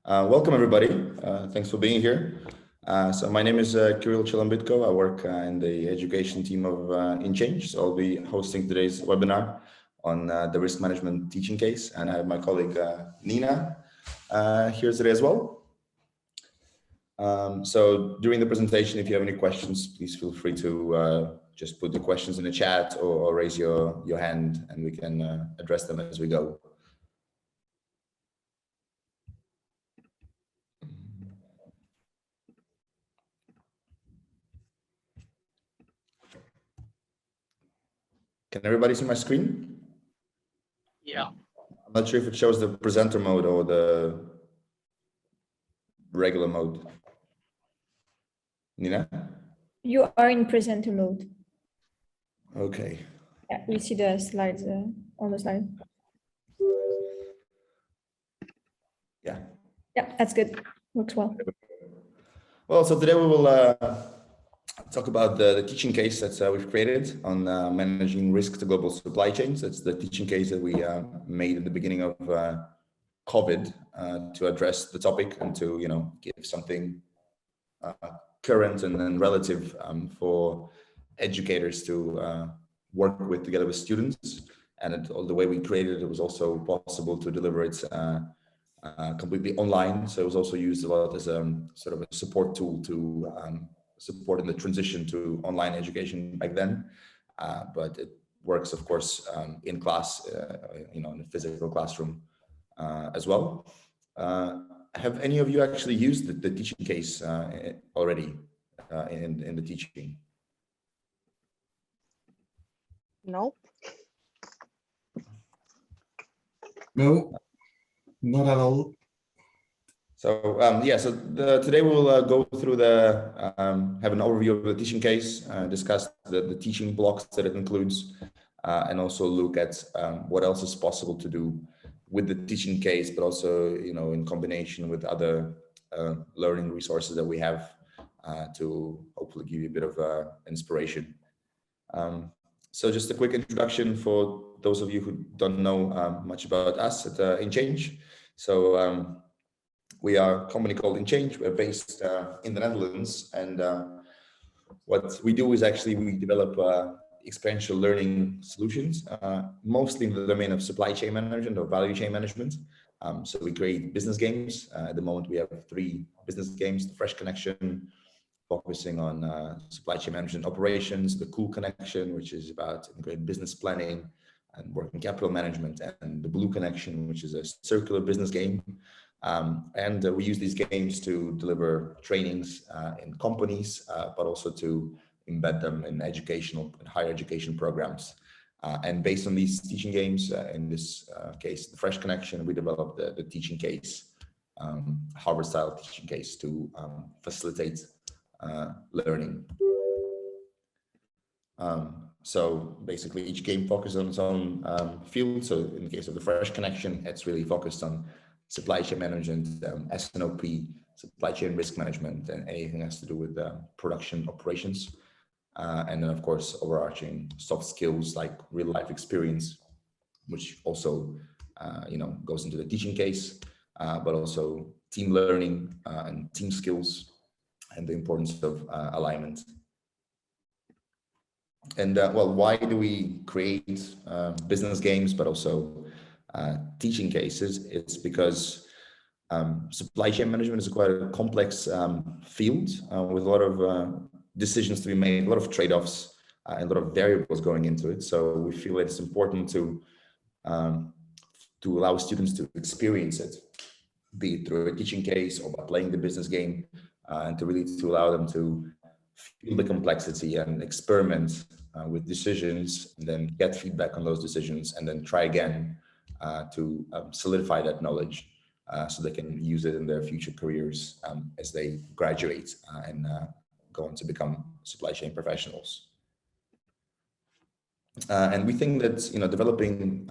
Welcome, everybody. Thanks for being here. So my name is Kirill Chelambitko. I work in the education team of InChange. So I'll be hosting today's webinar on the risk management teaching case. And I have my colleague Nina here today as well. So during the presentation, if you have any questions, please feel free to just put the questions in the chat or raise your hand and we can address them as we go. Can everybody see my screen? Yeah. I'm not sure if it shows the presenter mode or the regular mode. Nina? You are in presenter mode. Okay. Yeah, we see the slides on the slide. Yeah. Yeah, that's good. Works well. Well, so today we will talk about the teaching case that we've created on managing risk to global supply chains. That's the teaching case that we made at the beginning of COVID to address the topic and to, give something current and then relative for educators to work with together with students. And the way we created it was also possible to deliver it completely online. So it was also used a lot as a sort of a support tool to support in the transition to online education back then. But it works, of course, in class, in a physical classroom as well. Have any of you actually used the teaching case already in the teaching? No. No, not at all. So today we'll go through have an overview of the teaching case, discuss the teaching blocks that it includes, and also look at what else is possible to do with the teaching case, but also in combination with other learning resources that we have to hopefully give you a bit of inspiration. So just a quick introduction for those of you who don't know much about us at InChange. So we are a company called InChange. We're based in the Netherlands, and what we do is actually we develop experiential learning solutions, mostly in the domain of supply chain management or value chain management. So we create business games. At the moment, we have 3 business games: the Fresh Connection, focusing on supply chain management operations; the Cool Connection, which is about integrated business planning and working capital management; and the Blue Connection, which is a circular business game. And we use these games to deliver trainings in companies, but also to embed them in educational and higher education programs. And based on these teaching games, in this case, the Fresh Connection, we developed the teaching case, Harvard-style teaching case to facilitate learning. So basically, each game focuses on its own field. So in the case of the Fresh Connection, it's really focused on supply chain management, S&OP, supply chain risk management, and anything that has to do with production operations. And then, of course, overarching soft skills like real life experience, which also, goes into the teaching case, but also team learning and team skills and the importance of alignment. And why do we create business games, but also teaching cases? It's because supply chain management is quite a complex field with a lot of decisions to be made, a lot of trade-offs, and a lot of variables going into it. So we feel it's important to allow students to experience it, be it through a teaching case or by playing the business game, and to allow them to feel the complexity and experiment with decisions, and then get feedback on those decisions, and then try again to solidify that knowledge so they can use it in their future careers as they graduate and go on to become supply chain professionals. And we think that developing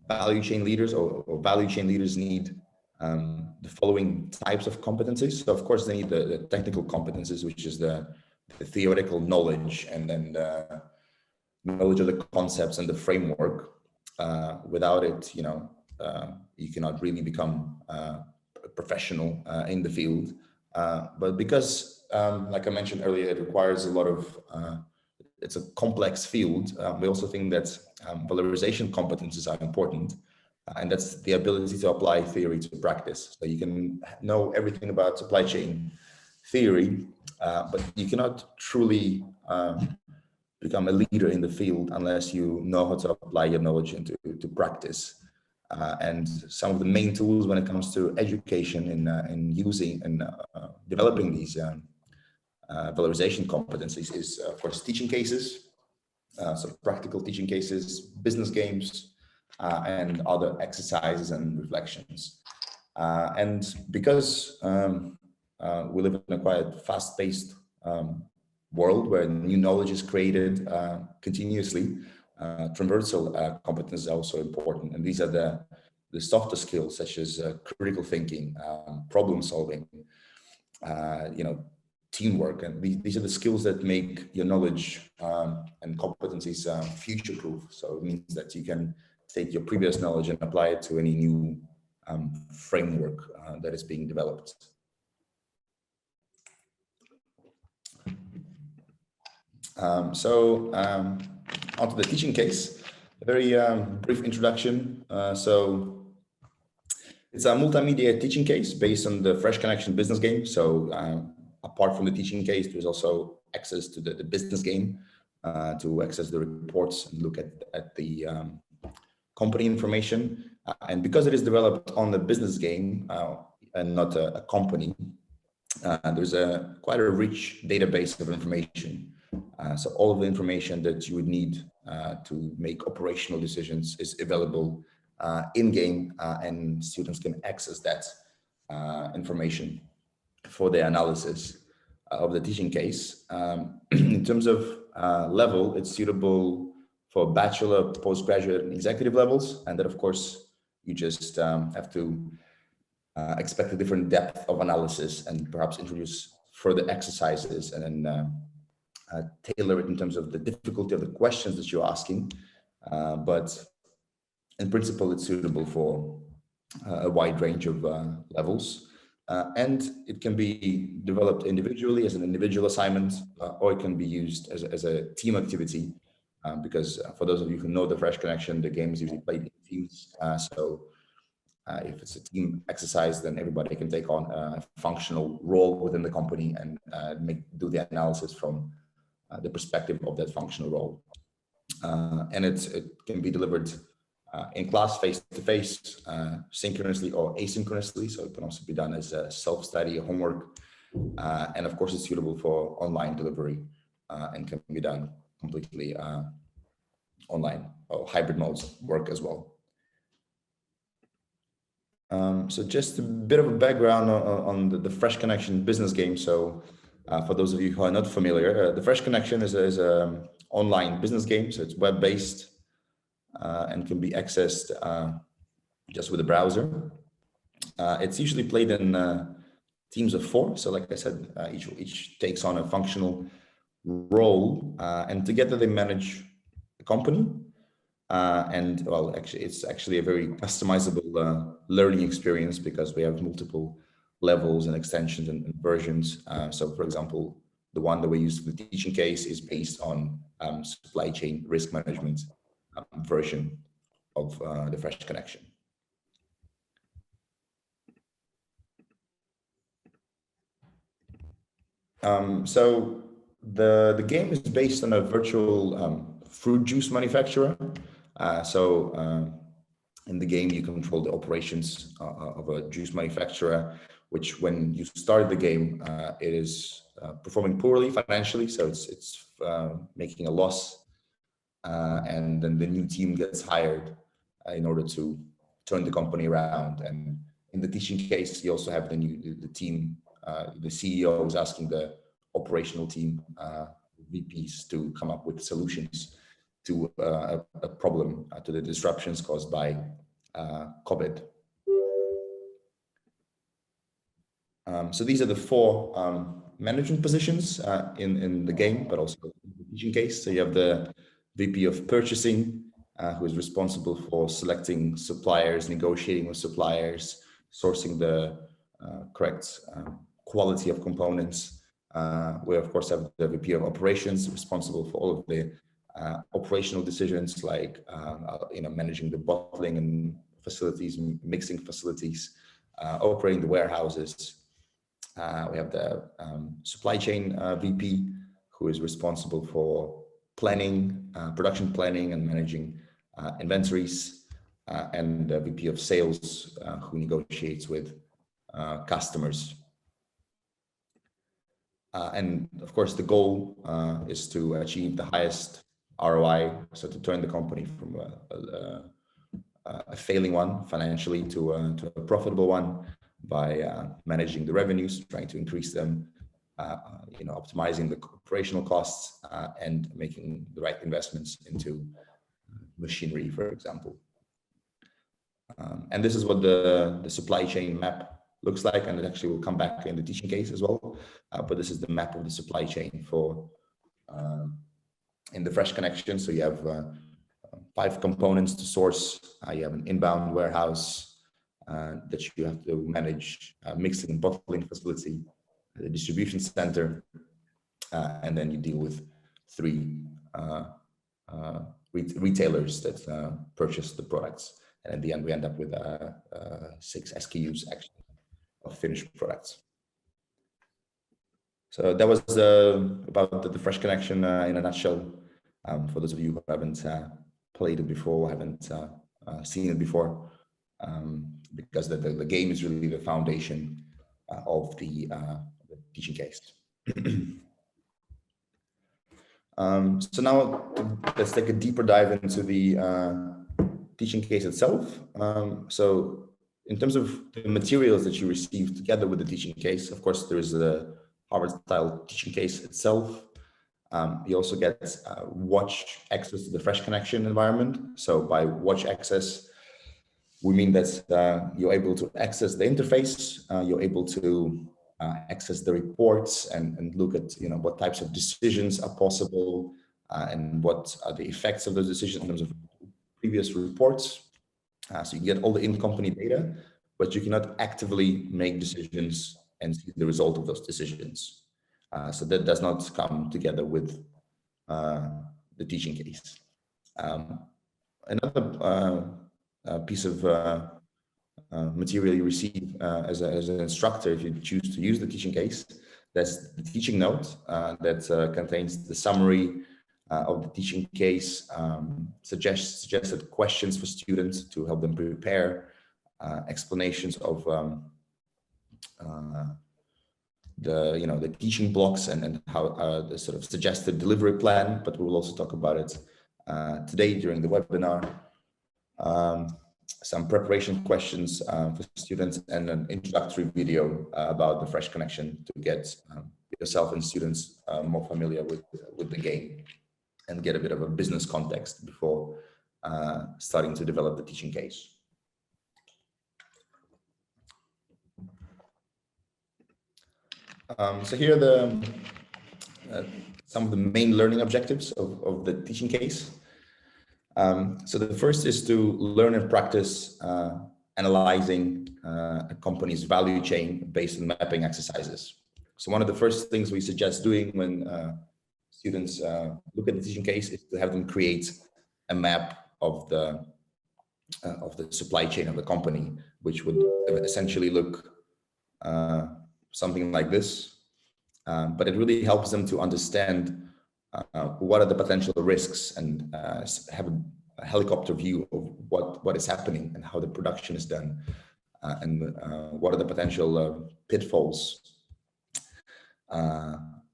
value chain leaders or value chain leaders need the following types of competencies. So of course they need the technical competencies, which is the theoretical knowledge, and then the knowledge of the concepts and the framework. Without it, you cannot really become a professional in the field. But because, like I mentioned earlier, it requires a lot of, it's a complex field, we also think that valorization competencies are important. And that's the ability to apply theory to practice. So you can know everything about supply chain theory, but you cannot truly become a leader in the field unless you know how to apply your knowledge into practice. And some of the main tools when it comes to education and using and developing these valorization competencies is, of course, teaching cases, so practical teaching cases, business games, and other exercises and reflections. And because we live in a quite fast-paced world where new knowledge is created continuously, transversal competence is also important. And these are the softer skills such as critical thinking, problem solving, teamwork. And these are the skills that make your knowledge and competencies future-proof. So it means that you can take your previous knowledge and apply it to any new framework that is being developed. Onto the teaching case, a very brief introduction. So it's a multimedia teaching case based on the Fresh Connection business game. So apart from the teaching case, there's also access to the business game to access the reports and look at the company information. And because it is developed on the business game and not a company, there's quite a rich database of information. So all of the information that you would need to make operational decisions is available in-game, and students can access that information for their analysis of the teaching case. In terms of level, it's suitable for bachelor, postgraduate, and executive levels. And then, of course, you just have to expect a different depth of analysis and perhaps introduce further exercises and then tailor it in terms of the difficulty of the questions that you're asking. But in principle, it's suitable for a wide range of levels. And it can be developed individually as an individual assignment, or it can be used as a team activity. Because for those of you who know the Fresh Connection, the game is usually played in teams. So if it's a team exercise, then everybody can take on a functional role within the company and do the analysis from the perspective of that functional role. And it can be delivered in class, face-to-face, synchronously or asynchronously. So it can also be done as a self-study, homework. And of course, it's suitable for online delivery and can be done completely online, or hybrid modes work as well. So just a bit of a background on the Fresh Connection business game. So for those of you who are not familiar, the Fresh Connection is an online business game. So it's web-based and can be accessed just with a browser. It's usually played in teams of 4. So like I said, each takes on a functional role, and together they manage a company. And well, actually, it's actually a very customizable learning experience because we have multiple levels and extensions and versions. So for example, the one that we use for the teaching case is based on supply chain risk management version of the Fresh Connection. So the game is based on a virtual fruit juice manufacturer. In the game, you control the operations of a juice manufacturer, which when you start the game, it is performing poorly financially. So it's making a loss. And then the new team gets hired in order to turn the company around. And in the teaching case, you also have the team, the CEO is asking the operational team, VPs, to come up with solutions to a problem, to the disruptions caused by COVID. So these are the 4 management positions in the game, but also in the teaching case. So you have the VP of purchasing, who is responsible for selecting suppliers, negotiating with suppliers, sourcing the correct quality of components. We of course have the VP of operations responsible for all of the operational decisions, like managing the bottling and facilities, mixing facilities, operating the warehouses. We have the supply chain VP, who is responsible for planning, production planning, and managing inventories, and the VP of sales, who negotiates with customers. And of course, the goal is to achieve the highest ROI, so to turn the company from a failing one financially to a profitable one by managing the revenues, trying to increase them, optimizing the operational costs, and making the right investments into machinery, for example. And this is what the supply chain map looks like, and it actually will come back in the teaching case as well. But this is the map of the supply chain for in the Fresh Connection. So you have 5 components to source. You have an inbound warehouse that you have to manage, mixing and bottling facility, the distribution center, and then you deal with 3 retailers that purchase the products. And in the end, we end up with 6 SKUs actually of finished products. So that was about the Fresh Connection in a nutshell. For those of you who haven't played it before, haven't seen it before, because the game is really the foundation of the teaching case. So now let's take a deeper dive into the teaching case itself. So in terms of the materials that you receive together with the teaching case, of course, there is the Harvard-style teaching case itself. You also get watch access to the Fresh Connection environment. So by watch access, we mean that you're able to access the interface, you're able to access the reports and look at what types of decisions are possible, and what are the effects of those decisions in terms of previous reports. So you get all the in-company data, but you cannot actively make decisions and see the result of those decisions. So that does not come together with the teaching case. Another piece of material you receive as an instructor, if you choose to use the teaching case, that's the teaching note that contains the summary of the teaching case, suggested questions for students to help them prepare, explanations of the teaching blocks and how the sort of suggested delivery plan. But we will also talk about it today during the webinar. Some preparation questions for students, and an introductory video about the Fresh Connection to get yourself and students more familiar with the game and get a bit of a business context before starting to develop the teaching case. So here are some of the main learning objectives of the teaching case. So the first is to learn and practice analyzing a company's value chain based on mapping exercises. So one of the first things we suggest doing when students look at the teaching case is to have them create a map of the supply chain of the company, which would essentially look something like this. But it really helps them to understand what are the potential risks and have a helicopter view of what is happening and how the production is done, and what are the potential pitfalls.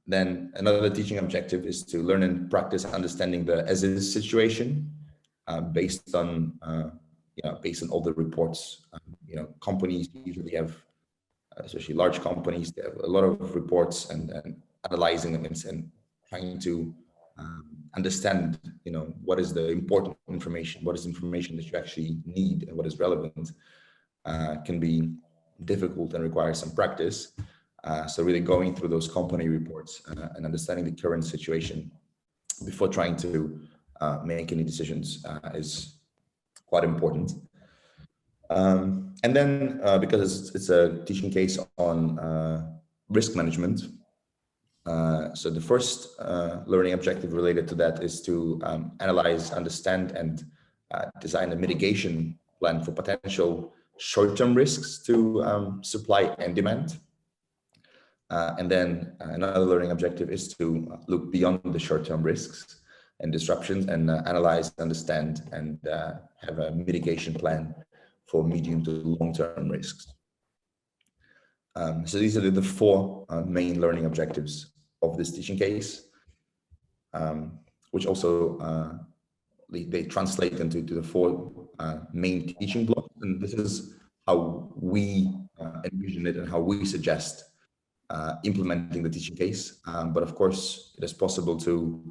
Then another teaching objective is to learn and practice understanding the as-is situation based on all the reports. Companies usually have, especially large companies, they have a lot of reports and analyzing them and trying to understand, what is the important information, what is information that you actually need, and what is relevant, can be difficult and requires some practice. So really going through those company reports and understanding the current situation before trying to make any decisions is quite important. And then because it's a teaching case on risk management, so the first learning objective related to that is to analyze, understand, and design a mitigation plan for potential short-term risks to supply and demand. And then another learning objective is to look beyond the short-term risks and disruptions and analyze, understand, and have a mitigation plan for medium to long-term risks. So these are the four main learning objectives of this teaching case, which also they translate into the four main teaching blocks. And this is how we envision it and how we suggest implementing the teaching case. But of course, it is possible to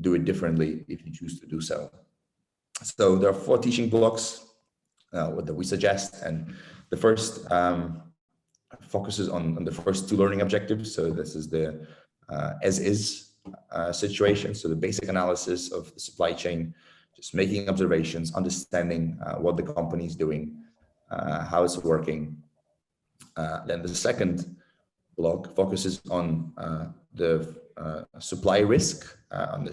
do it differently if you choose to do so. So there are four teaching blocks that we suggest, and the first focuses on the first two learning objectives. So this is the as-is situation, so the basic analysis of the supply chain, just making observations, understanding what the company is doing, how it's working. Then the second block focuses on the supply risk in the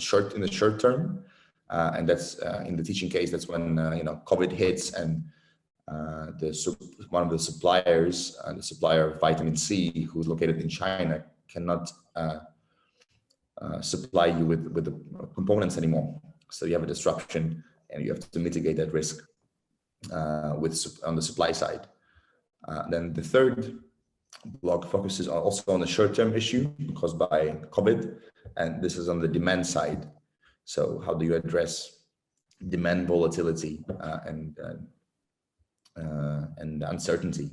short term, and that's in the teaching case. That's when COVID hits and one of the suppliers, the supplier of vitamin C, who's located in China, cannot supply you with the components anymore. So you have a disruption, and you have to mitigate that risk on the supply side. Then the third block focuses also on the short-term issue caused by COVID, and this is on the demand side. So how do you address demand volatility and uncertainty?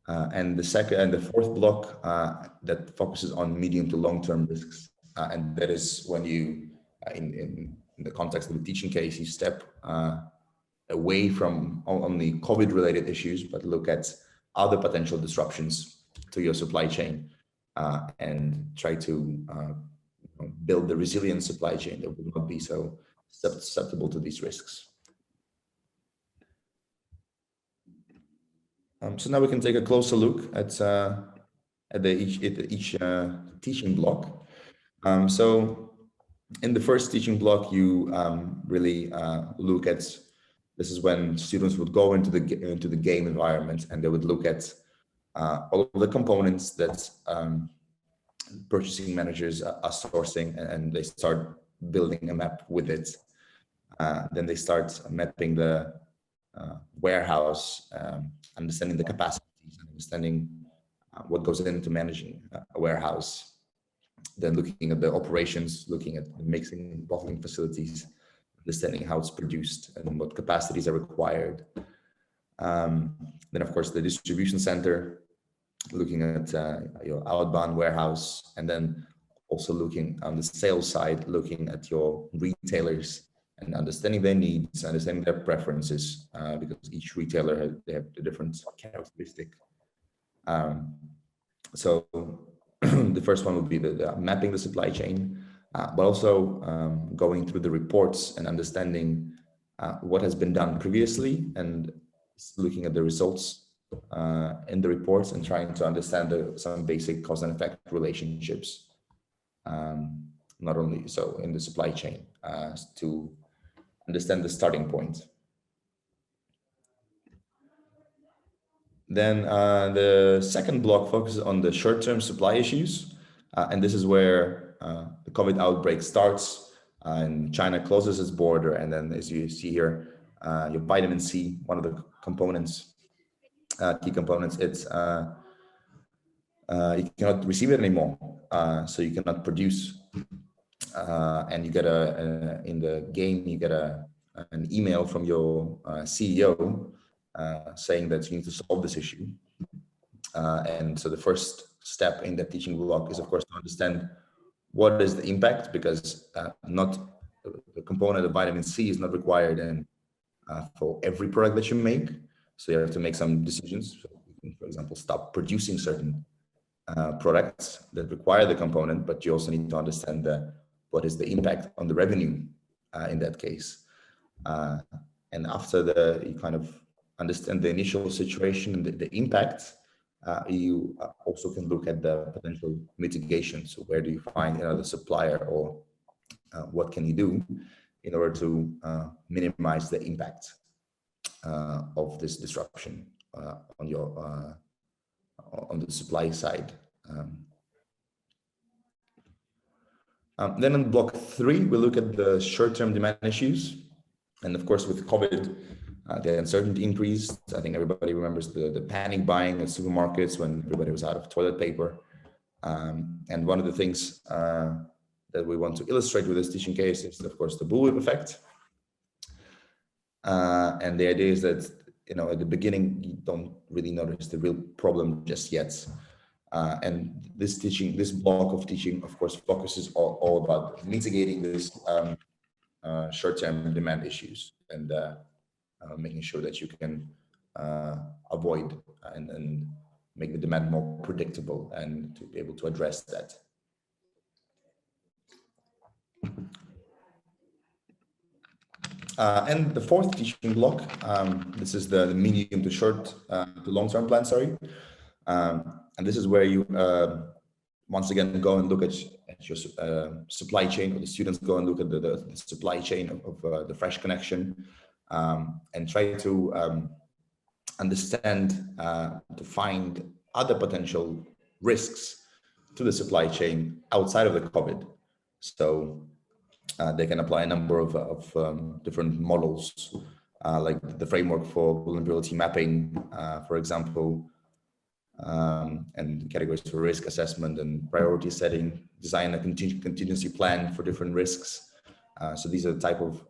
And the fourth block that focuses on medium to long-term risks, and that is when you, in the context of the teaching case, you step away from only COVID-related issues, but look at other potential disruptions to your supply chain and try to build the resilient supply chain that will not be so susceptible to these risks. So now we can take a closer look at each teaching block. So in the first teaching block, you really look at, this is when students would go into the game environment, and they would look at all of the components that purchasing managers are sourcing, and they start building a map with it. Then they start mapping the warehouse, understanding the capacities, understanding what goes into managing a warehouse. Then looking at the operations, looking at the mixing and bottling facilities, understanding how it's produced and what capacities are required. Then, of course, the distribution center, looking at your outbound warehouse, and then also looking on the sales side, looking at your retailers and understanding their needs, understanding their preferences, because each retailer they have a different characteristic. So the first one would be the mapping the supply chain, but also going through the reports and understanding what has been done previously and looking at the results in the reports and trying to understand some basic cause and effect relationships, not only so in the supply chain, to understand the starting point. Then the second block focuses on the short-term supply issues, and this is where the COVID outbreak starts and China closes its border, and then as you see here, your vitamin C, one of the components, key components, it's you cannot receive it anymore, so you cannot produce, and you get in the game you get an email from your CEO saying that you need to solve this issue, and so the first step in that teaching block is, of course, to understand what is the impact, because not the component of vitamin C is not required in for every product that you make. So you have to make some decisions. So you can, for example, stop producing certain products that require the component, but you also need to understand what is the impact on the revenue in that case. And after you kind of understand the initial situation and the impact, you also can look at the potential mitigation. So where do you find the supplier, or what can you do in order to minimize the impact of this disruption on your on the supply side. Then in block 3, we look at the short-term demand issues. And of course, with COVID, the uncertainty increased. I think everybody remembers the panic buying at supermarkets when everybody was out of toilet paper. And one of the things that we want to illustrate with this teaching case is, of course, the bullwhip effect. And the idea is that, at the beginning, you don't really notice the real problem just yet. And this block of teaching, of course, focuses all about mitigating this short-term demand issues and making sure that you can avoid and make the demand more predictable and to be able to address that. And the fourth teaching block, this is the medium to short to long-term plan, sorry. And this is where you once again go and look at your supply chain, or the students go and look at the supply chain of the Fresh Connection, and try to understand, to find other potential risks to the supply chain outside of the COVID. So they can apply a number of different models, like the framework for vulnerability mapping, for example, and categories for risk assessment and priority setting, design a contingency plan for different risks. So these are the type of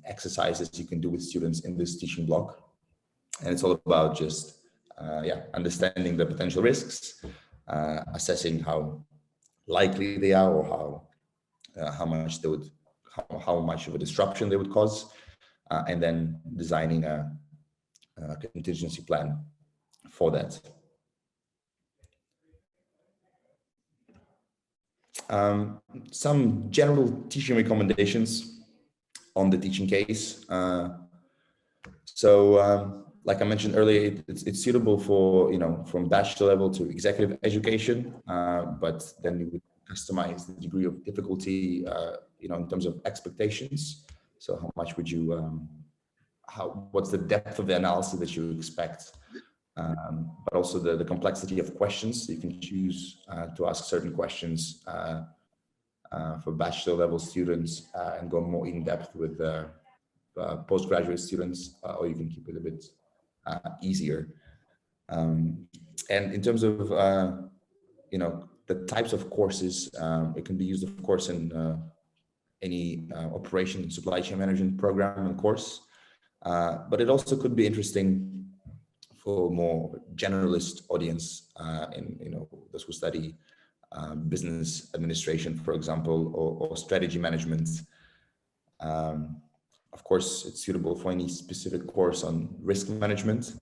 exercises you can do with students in this teaching block. And it's all about just understanding the potential risks, assessing how likely they are, or how much of a disruption they would cause, and then designing a contingency plan for that. Some general teaching recommendations on the teaching case. Like I mentioned earlier, it's suitable for, from bachelor level to executive education, but then you would customize the degree of difficulty, in terms of expectations. So how much would you, what's the depth of the analysis that you expect? But also the complexity of questions. You can choose to ask certain questions for bachelor level students and go more in depth with postgraduate students, or you can keep it a bit easier. And in terms of, the types of courses, it can be used, of course, in any operation and supply chain management program and course, but it also could be interesting for more generalist audience, in those who study business administration, for example, or strategy management. Of course, it's suitable for any specific course on risk management,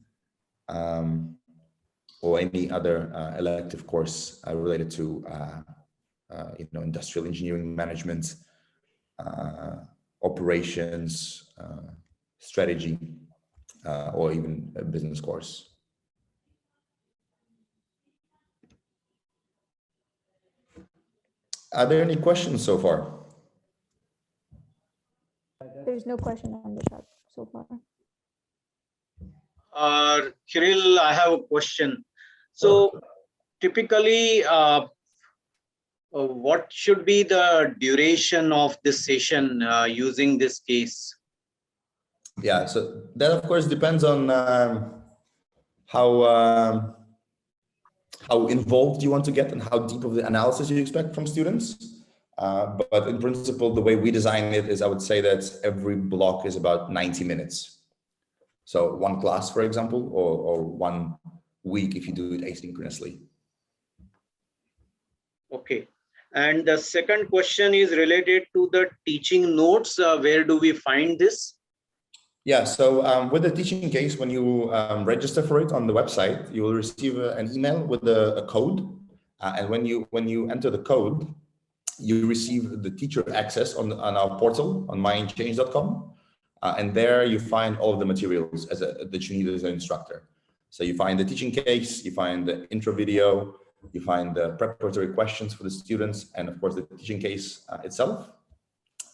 or any other elective course related to industrial engineering management, operations, strategy, or even a business course. Are there any questions so far? There's no question on the chat so far. Kirill, I have a question. So typically, what should be the duration of this session using this case? Yeah, so that of course depends on how involved you want to get and how deep of the analysis you expect from students. But in principle, the way we design it is, I would say that every block is about 90 minutes. So one class, for example, or 1 week if you do it asynchronously. Okay. And the second question is related to the teaching notes. Where do we find this? Yeah, so with the teaching case, when you register for it on the website, you will receive an email with a code. And when you enter the code, you receive the teacher access on our portal on myinchange.com. And there you find all of the materials that you need as an instructor. So you find the teaching case, you find the intro video, you find the preparatory questions for the students, and of course the teaching case itself.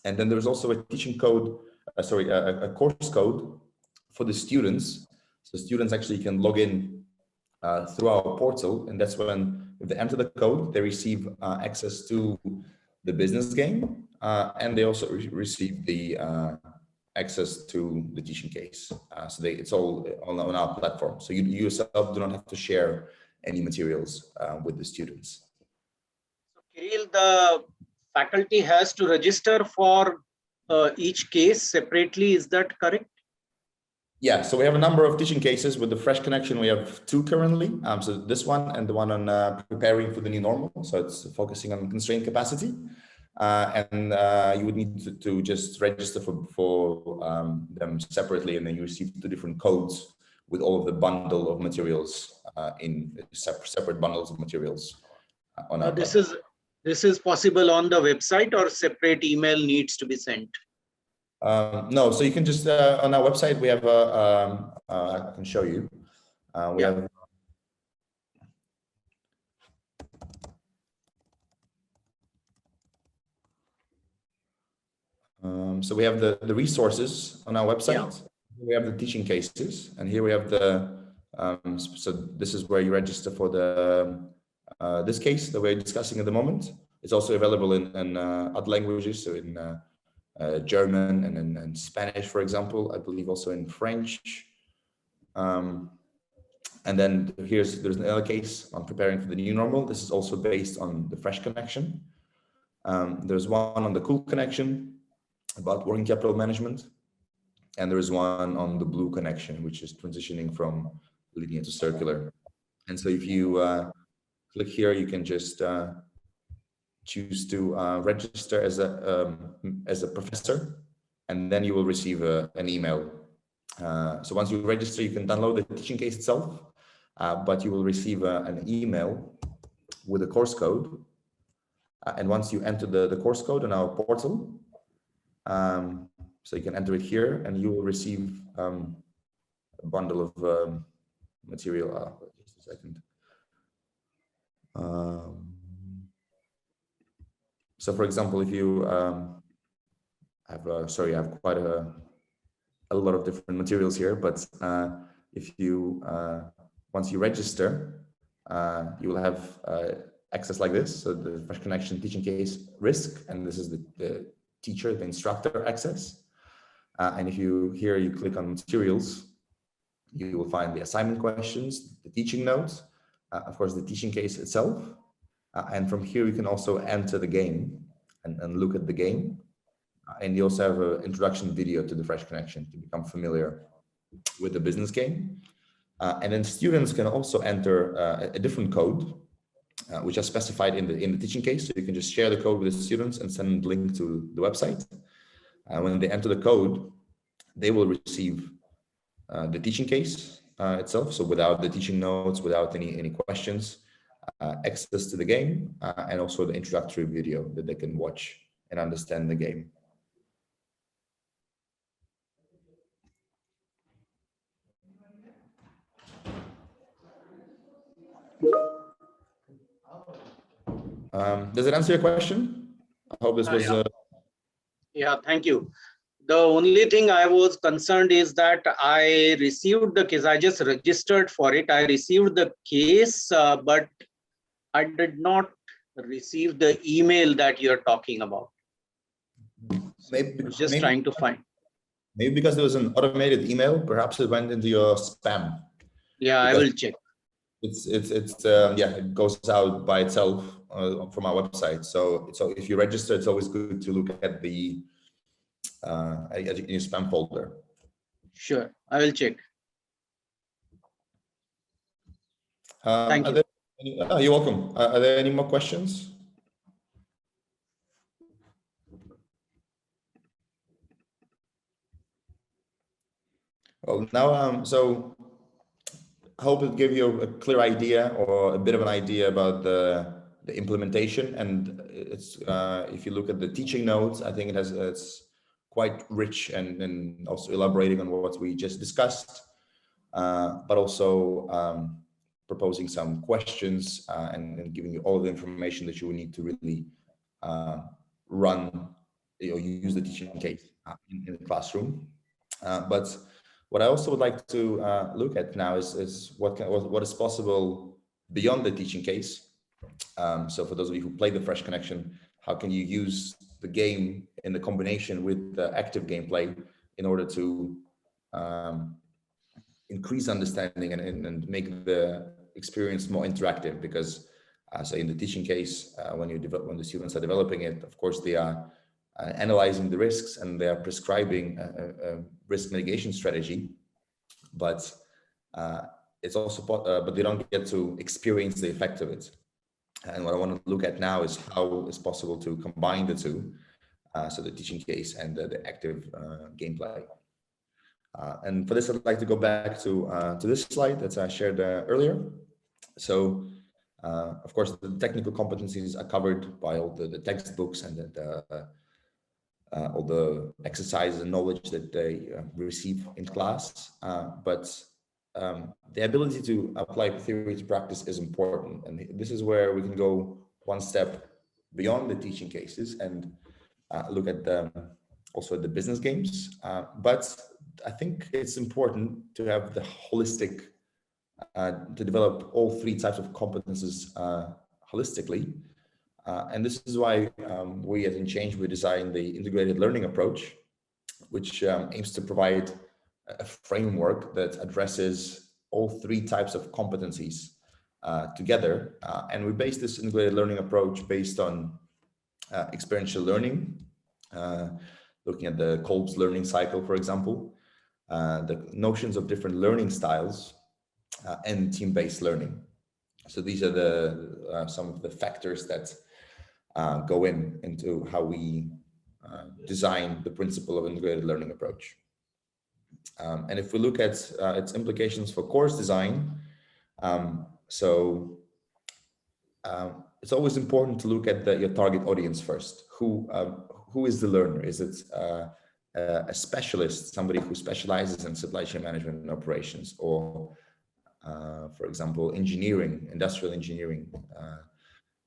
And then there's also a teaching code, a course code for the students. So students actually can log in through our portal, and that's when if they enter the code, they receive access to the business game, and they also receive the access to the teaching case. So it's all on our platform. So you yourself do not have to share any materials with the students. So Kirill, the faculty has to register for each case separately. Is that correct? Yeah, so we have a number of teaching cases. With the Fresh Connection, we have 2 currently. So this one and the one on preparing for the new normal. So it's focusing on constrained capacity. You would need to just register for them separately, and then you receive 2 different codes with all of the bundle of materials in separate bundles of materials. On our this is possible on the website, or separate email needs to be sent? No, so you can just on our website we have I can show you. We have. So we have the resources on our website. Yeah. We have the teaching cases, and here we have the. So this is where you register for the this case that we're discussing at the moment. It's also available in other languages, so in German and in Spanish, for example. I believe also in French. And then there's another case on preparing for the new normal. This is also based on the Fresh Connection. There's one on the Cool Connection about working capital management, and there is one on the Blue Connection, which is transitioning from linear to circular. And so if you click here, you can just choose to register as a professor, and then you will receive an email. So once you register, you can download the teaching case itself, but you will receive an email with a course code. And once you enter the course code on our portal, so you can enter it here, and you will receive a bundle of material. Just a second. So for example, if you I have quite a lot of different materials here, but if you once you register, you will have access like this. So the Fresh Connection teaching case risk, and this is the teacher, the instructor access. And if you click on materials, you will find the assignment questions, the teaching notes, of course, the teaching case itself. And from here, you can also enter the game and look at the game. And you also have an introduction video to the Fresh Connection to become familiar with the business game. And then students can also enter a different code, which are specified in the teaching case. So you can just share the code with the students and send a link to the website. When they enter the code, they will receive the teaching case itself. So without the teaching notes, without any questions, access to the game, and also the introductory video that they can watch and understand the game. Does it answer your question? I hope this was. Yeah, thank you. The only thing I was concerned is that I received the case. I just registered for it. I received the case, but I did not receive the email that you're talking about. Just trying to find. Maybe because there was an automated email, perhaps it went into your spam. Yeah, I will check. It goes out by itself from our website. So if you register, it's always good to look at the in your spam folder. Sure, I will check. Thank you. You're welcome. Are there any more questions? Well, now, so I hope it gave you a clear idea or a bit of an idea about the implementation. And it's if you look at the teaching notes, I think it's quite rich and also elaborating on what we just discussed, but also proposing some questions and giving you all the information that you will need to really run or use the teaching case in the classroom. But what I also would like to look at now is what is possible beyond the teaching case. So for those of you who play the Fresh Connection, how can you use the game in the combination with the active gameplay in order to increase understanding and make the experience more interactive? Because so in the teaching case, when the students are developing it, of course they are analyzing the risks and they are prescribing a risk mitigation strategy, but it's also but they don't get to experience the effect of it. And what I want to look at now is how it's possible to combine the two, so the teaching case and the active gameplay. And for this, I'd like to go back to this slide that I shared earlier. So, of course, the technical competencies are covered by all the textbooks and all the exercises and knowledge that they receive in class. But the ability to apply theory to practice is important. And this is where we can go one step beyond the teaching cases and look at also at the business games. But I think it's important to have the holistic, to develop all three types of competences holistically. And this is why we at InChange, we designed the integrated learning approach, which aims to provide a framework that addresses all three types of competencies together. And we base this integrated learning approach based on experiential learning, looking at the Kolb's learning cycle, for example, the notions of different learning styles, and team-based learning. So these are the some of the factors that go into how we design the principle of integrated learning approach. And if we look at its implications for course design, it's always important to look at your target audience first. Who is the learner? Is it a specialist, somebody who specializes in supply chain management and operations, or for example, engineering, industrial engineering?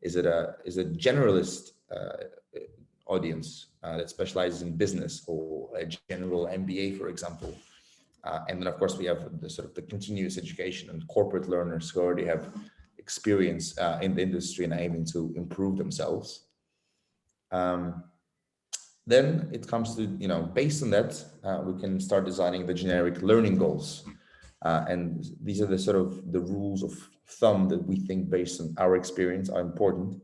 Is it a generalist audience that specializes in business, or a general MBA, for example? And then, of course, we have the sort of the continuous education and corporate learners who already have experience in the industry and aiming to improve themselves. Then it comes to, based on that, we can start designing the generic learning goals. And these are the sort of the rules of thumb that we think, based on our experience, are important.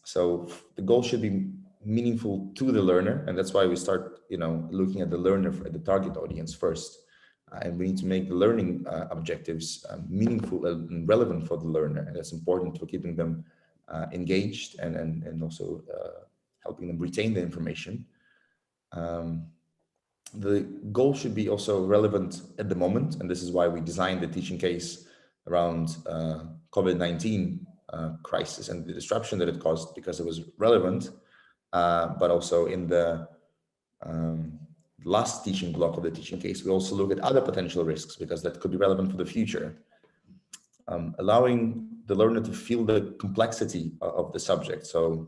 So the goal should be meaningful to the learner, and that's why we start, looking at the learner, at the target audience first. And we need to make the learning objectives meaningful and relevant for the learner, and that's important for keeping them engaged and also helping them retain the information. The goal should be also relevant at the moment, and this is why we designed the teaching case around COVID-19 crisis and the disruption that it caused, because it was relevant, but also in the last teaching block of the teaching case, we also look at other potential risks, because that could be relevant for the future. Allowing the learner to feel the complexity of the subject. So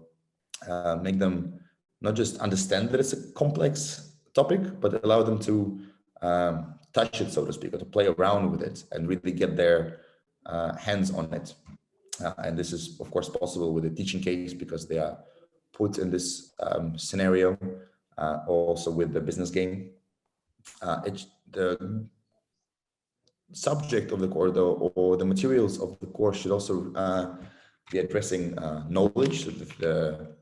make them not just understand that it's a complex topic, but allow them to touch it, so to speak, or to play around with it and really get their hands on it. And this is, of course, possible with a teaching case, because they are put in this scenario, also with the business game. The subject of the course, or the materials of the course, should also be addressing knowledge, the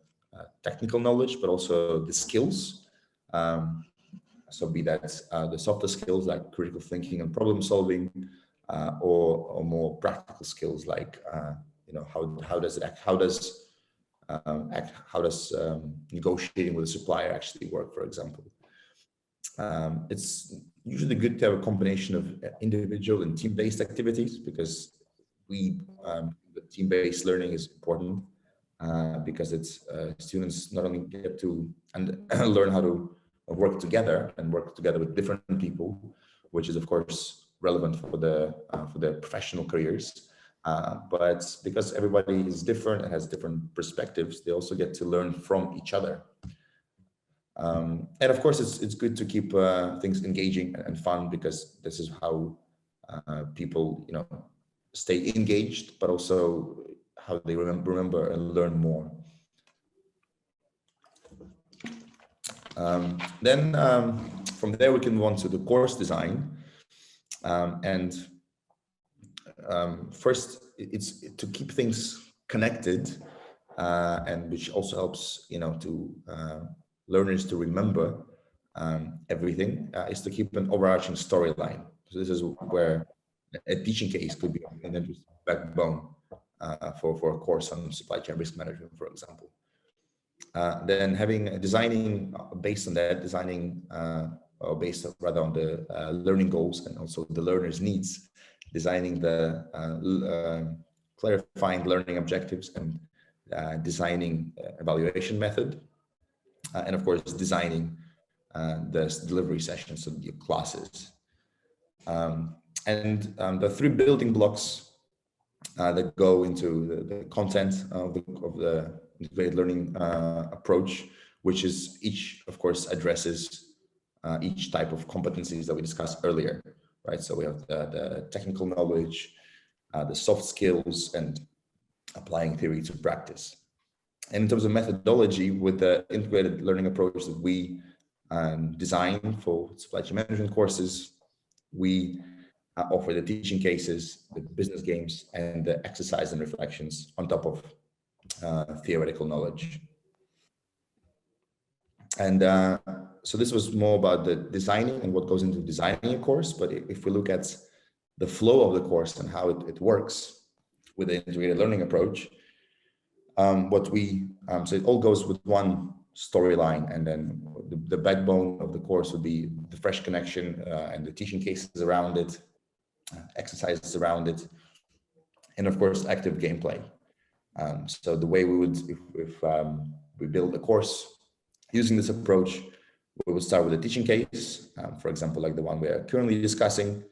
technical knowledge, but also the skills. So be that the softer skills like critical thinking and problem solving, or more practical skills like how does negotiating with a supplier actually work, for example. It's usually good to have a combination of individual and team-based activities, because the team-based learning is important. because it's students not only get to learn how to work together and work together with different people, which is of course relevant for the professional careers. But because everybody is different and has different perspectives, they also get to learn from each other. And of course, it's good to keep things engaging and fun, because this is how people, stay engaged, but also how they remember and learn more. Then from there we can move on to the course design. First, it's to keep things connected, and which also helps, to learners to remember everything, is to keep an overarching storyline. So this is where a teaching case could be an interesting backbone for a course on supply chain risk management, for example. Then designing based on that, or based rather on the learning goals and also the learner's needs, designing the clarifying learning objectives and designing evaluation method, and of course designing the delivery sessions, so the classes. The three building blocks that go into the content of the integrated learning approach, which is each, of course, addresses each type of competencies that we discussed earlier, right? So we have the technical knowledge, the soft skills, and applying theory to practice. And in terms of methodology, with the integrated learning approach that we design for supply chain management courses, we offer the teaching cases, the business games, and the exercise and reflections on top of theoretical knowledge. And so this was more about the designing and what goes into designing a course. But if we look at the flow of the course and how it works with the integrated learning approach, so it all goes with one storyline, and then the backbone of the course would be the fresh connection and the teaching cases around it, exercises around it, and of course active gameplay. So the way we would, if we build a course using this approach, we would start with a teaching case, for example, like the one we are currently discussing,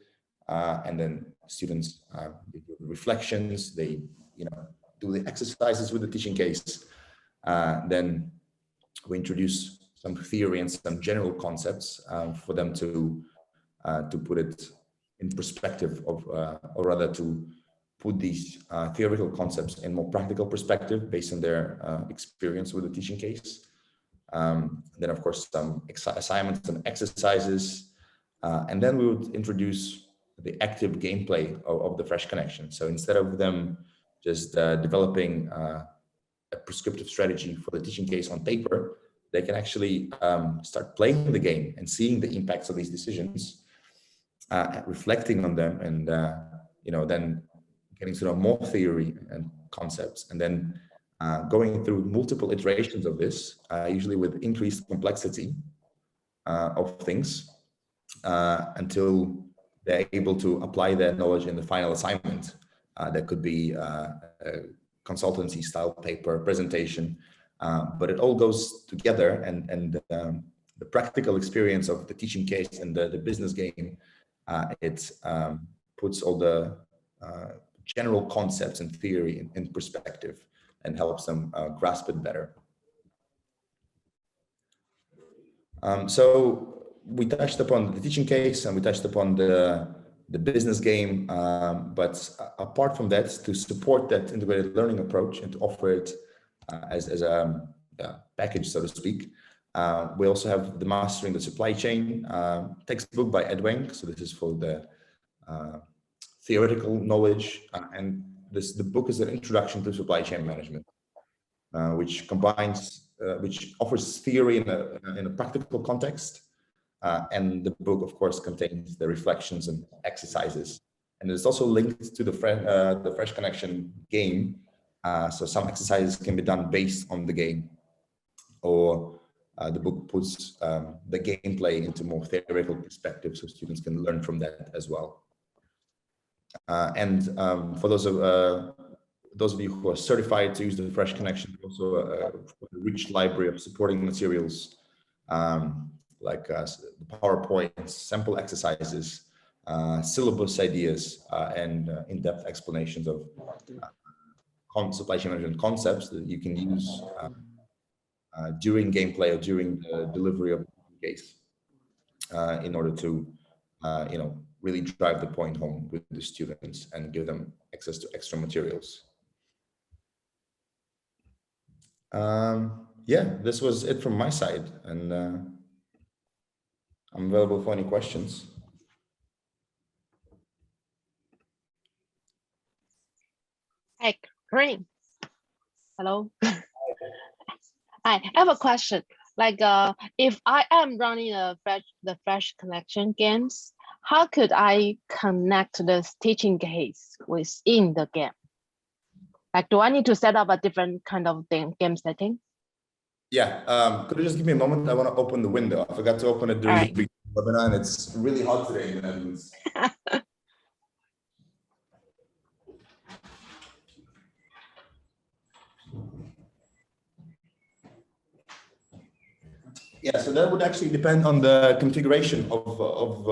and then students do reflections, they do the exercises with the teaching case. Then we introduce some theory and some general concepts for them to put it in perspective of, or rather to put these theoretical concepts in more practical perspective based on their experience with the teaching case. Then of course some assignments and exercises, and then we would introduce the active gameplay of the fresh connection. So instead of them just developing a prescriptive strategy for the teaching case on paper, they can actually start playing the game and seeing the impacts of these decisions, reflecting on them, and then getting to know more theory and concepts, and then going through multiple iterations of this, usually with increased complexity of things, until they're able to apply their knowledge in the final assignment. That could be a consultancy style paper presentation, but it all goes together, and the practical experience of the teaching case and the business game, it puts all the general concepts and theory in perspective and helps them grasp it better. So we touched upon the teaching case and we touched upon the business game, but apart from that, to support that integrated learning approach and to offer it as a package, so to speak, we also have the Mastering the Supply Chain textbook by Ed Weng. So this is for the theoretical knowledge, and the book is an introduction to supply chain management, which combines, which offers theory in a practical context. And the book, of course, contains the reflections and exercises, and it's also linked to the Fresh Connection game. So some exercises can be done based on the game, or the book puts the gameplay into more theoretical perspective, so students can learn from that as well. And for those those of you who are certified to use the Fresh Connection, also a rich library of supporting materials, like the PowerPoints, sample exercises, syllabus ideas, and in-depth explanations of supply chain management concepts that you can use during gameplay or during the delivery of the case, in order to, really drive the point home with the students and give them access to extra materials. Yeah, this was it from my side, and I'm available for any questions. Hi, Green. Hello. Hi, I have a question. Like, if I am running the Fresh Connection games, how could I connect this teaching case within the game? Like, do I need to set up a different kind of game setting? Yeah, could you just give me a moment? I want to open the window. I forgot to open it during the webinar, and it's really hot today in the Netherlands. Yeah, so that would actually depend on the configuration of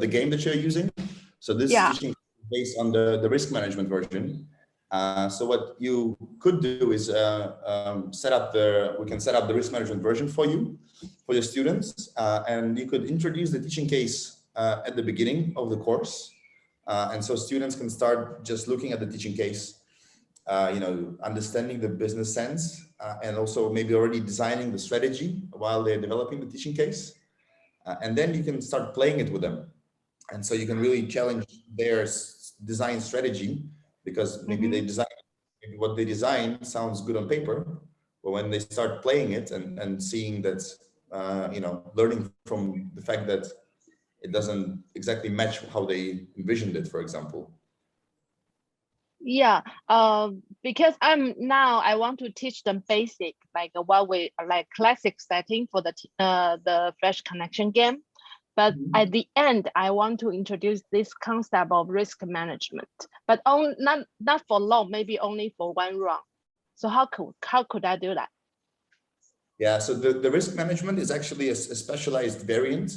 the game that you're using. So this teaching is based on the risk management version. So what you could do is we can set up the risk management version for you, for your students, and you could introduce the teaching case at the beginning of the course. And so students can start just looking at the teaching case, understanding the business sense, and also maybe already designing the strategy while they're developing the teaching case. And then you can start playing it with them. And so you can really challenge their design strategy, because maybe maybe what they design sounds good on paper, but when they start playing it and seeing that, learning from the fact that it doesn't exactly match how they envisioned it, for example. Yeah, because I want to teach them basic, like classic setting for the Fresh Connection game. But at the end, I want to introduce this concept of risk management, but not for long, maybe only for one round. So how could I do that? Yeah, so the risk management is actually a specialized variant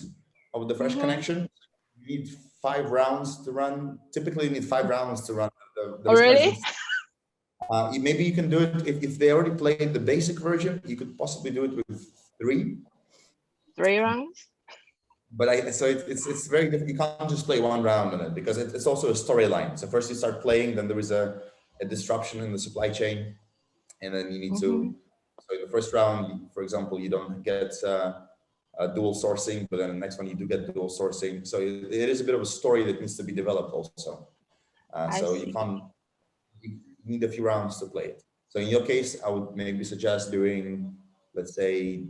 of the Fresh Connection. You need 5 rounds to run. Typically, you need 5 rounds to run the risk management. Maybe you can do it if they already played the basic version. You could possibly do it with 3. 3 rounds. But so it's very difficult. You can't just play 1 round on it, because it's also a storyline. So first you start playing, then there is a disruption in the supply chain, and then you need to. So in the first round, for example, you don't get dual sourcing, but then the next one you do get dual sourcing. So it is a bit of a story that needs to be developed also. So you need a few rounds to play it. So in your case, I would maybe suggest doing, let's say,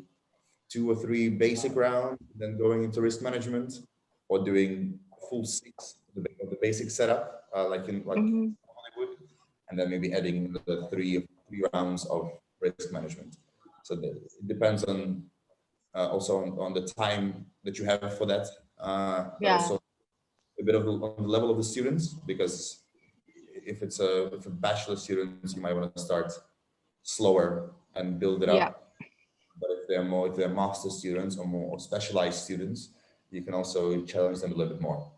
2 or 3 basic rounds, then going into risk management, or doing full 6 of the basic setup, like Hollywood, and then maybe adding the 3 rounds of risk management. So it depends on also on the time that you have for that. Also a bit of on the level of the students, because if it's a bachelor students, you might want to start slower and build it up. But if they're master students or more specialized students, you can also challenge them a little bit more.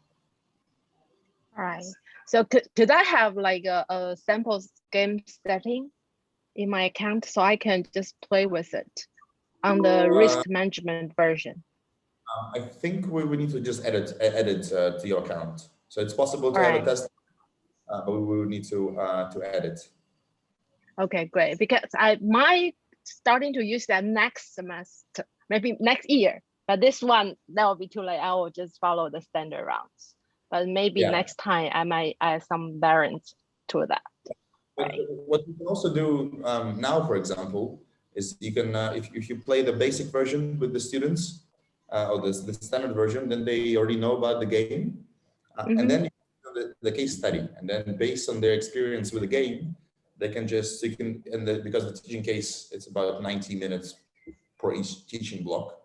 All right. So could I have like a sample game setting in my account, so I can just play with it on the risk management version? I think we need to just add it to your account. So it's possible to have a test, but we would need to add it. Okay, great. Because I might starting to use that next semester, maybe next year. But this one, that will be too late. I will just follow the standard rounds. But maybe next time I might add some variants to that. What you can also do now, for example, is you can, if you play the basic version with the students, or the standard version, then they already know about the game. And then you do the case study. And then based on their experience with the game, they can because the teaching case, it's about 90 minutes per each teaching block.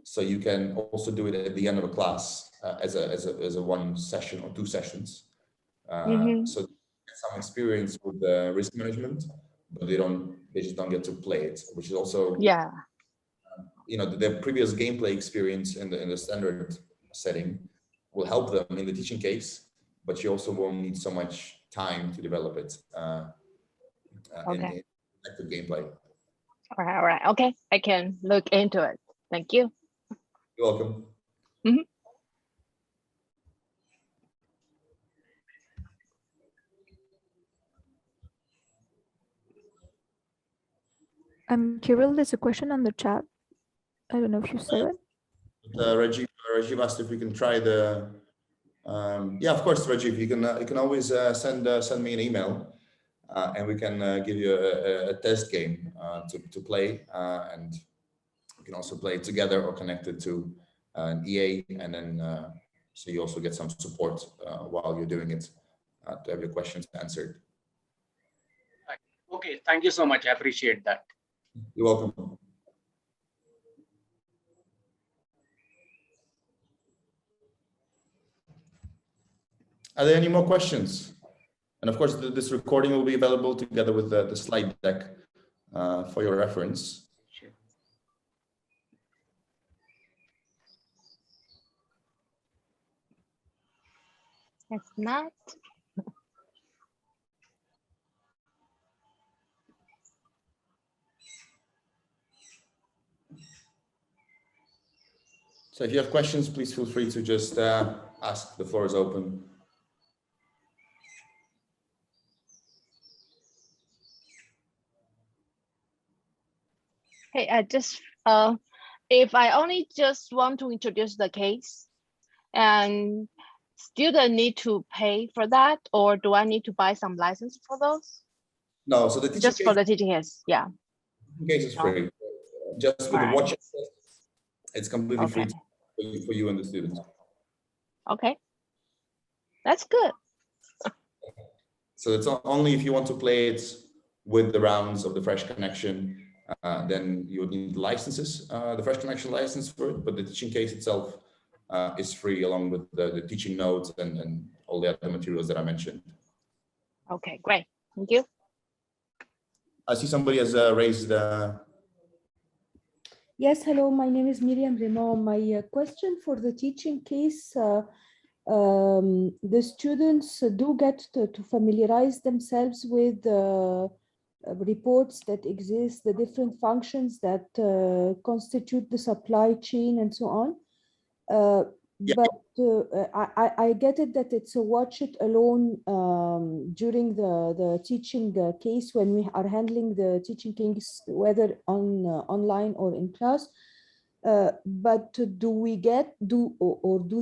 So you can also do it at the end of a class as a 1 session or 2 sessions. So get some experience with risk management, but they just don't get to play it, which is also, Yeah. you know, the previous gameplay experience in the standard setting will help them in the teaching case, but you also won't need so much time to develop it Okay. in active gameplay. All right. All right. Okay. I can look into it. Thank you. You're welcome. Kirill, there's a question on the chat. I don't know if you saw it. Rajiv asked if we can try the. Yeah, of course, Rajiv. You can always send me an email, and we can give you a test game to play, and you can also play it together or connect it to an EA, and then so you also get some support while you're doing it to have your questions answered. Okay, thank you so much. I appreciate that. You're welcome. Are there any more questions? And of course, this recording will be available together with the slide deck for your reference. Sure. It's not. So if you have questions, please feel free to just ask. The floor is open. Hey, I just if I only just want to introduce the case, and student need to pay for that, or do I need to buy some license for those? No, so the teaching Just for the teaching case, yeah. case is free. Just with the Alright. watch access, it's completely free Okay. for you and the students. Okay, that's good. So it's only if you want to play it with the rounds of the Fresh Connection, then you would need licenses, the Fresh Connection license for it, but the teaching case itself is free along with the teaching notes and all the other materials that I mentioned. Okay, great. Thank you. I see somebody has raised. Yes, hello, my name is Miriam Renaud. My question for the teaching case, the students do get to familiarize themselves with reports that exist, the different functions that constitute the supply chain and so on. Yeah. But I get it that it's a watch it alone during the teaching case when we are handling the teaching case, whether on online or in class. But do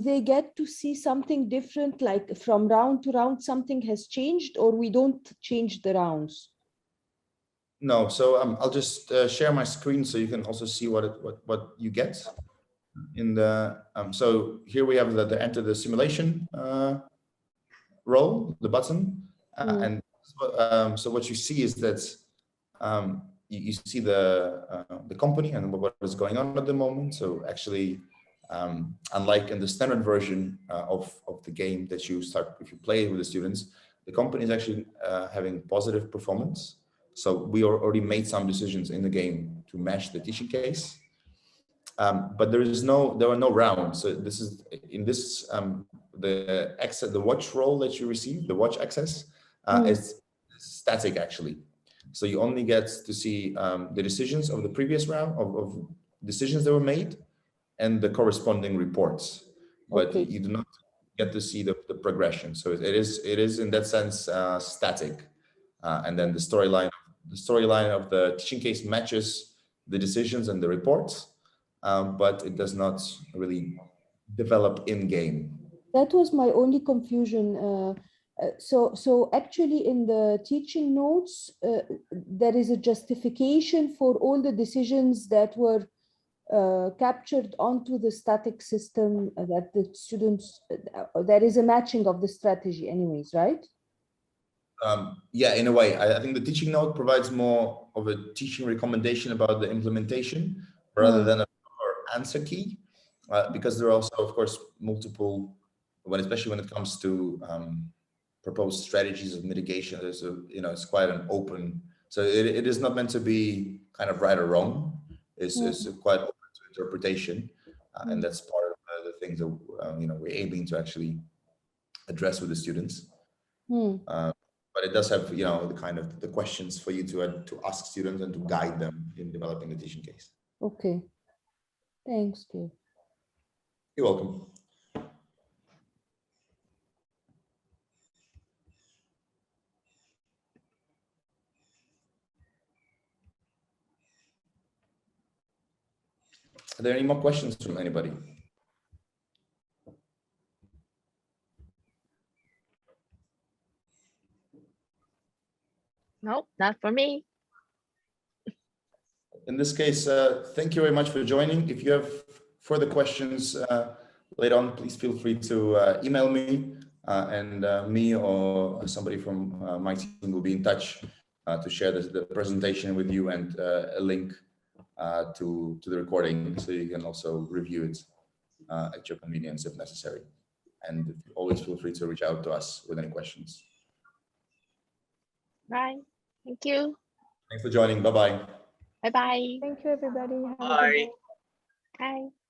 they get to see something different, like from round to round something has changed, or we don't change the rounds? No, so I'll just share my screen so you can also see what you get in the. So here we have the enter the simulation role, the button, and so what you see is that you see the company and what is going on at the moment. So actually, unlike in the standard version of the game that you start if you play with the students, the company is actually having positive performance. So we already made some decisions in the game to match the teaching case, but there are no rounds. So this is in this the watch role that you receive, the watch access is static actually. So you only get to see the decisions of the previous round of decisions that were made and the corresponding reports, but you do not get to see the progression. So it is in that sense static, and then the storyline of the teaching case matches the decisions and the reports, but it does not really develop in game. That was my only confusion. So actually in the teaching notes, there is a justification for all the decisions that were captured onto the static system that the students, there is a matching of the strategy anyways, right? Yeah, in a way. I think the teaching note provides more of a teaching recommendation about the implementation rather than a answer key, because there are also, of course, multiple, especially when it comes to proposed strategies of mitigation. There's a, it's quite an open, so it is not meant to be kind of right or wrong. It's quite open to interpretation, and that's part of the things that we're aiming to actually address with the students. But it does have the kind of the questions for you to ask students and to guide them in developing the teaching case. Okay. Thanks, Kev. You're welcome. Are there any more questions from anybody? Nope, not for me. In this case, thank you very much for joining. If you have further questions later on, please feel free to email me, and me or somebody from my team will be in touch to share the presentation with you and a link to the recording, so you can also review it at your convenience if necessary. And always feel free to reach out to us with any questions. Right. Thank you. Thanks for joining. Bye-bye. Bye-bye. Thank you, everybody. Have a good Bye. day. Bye.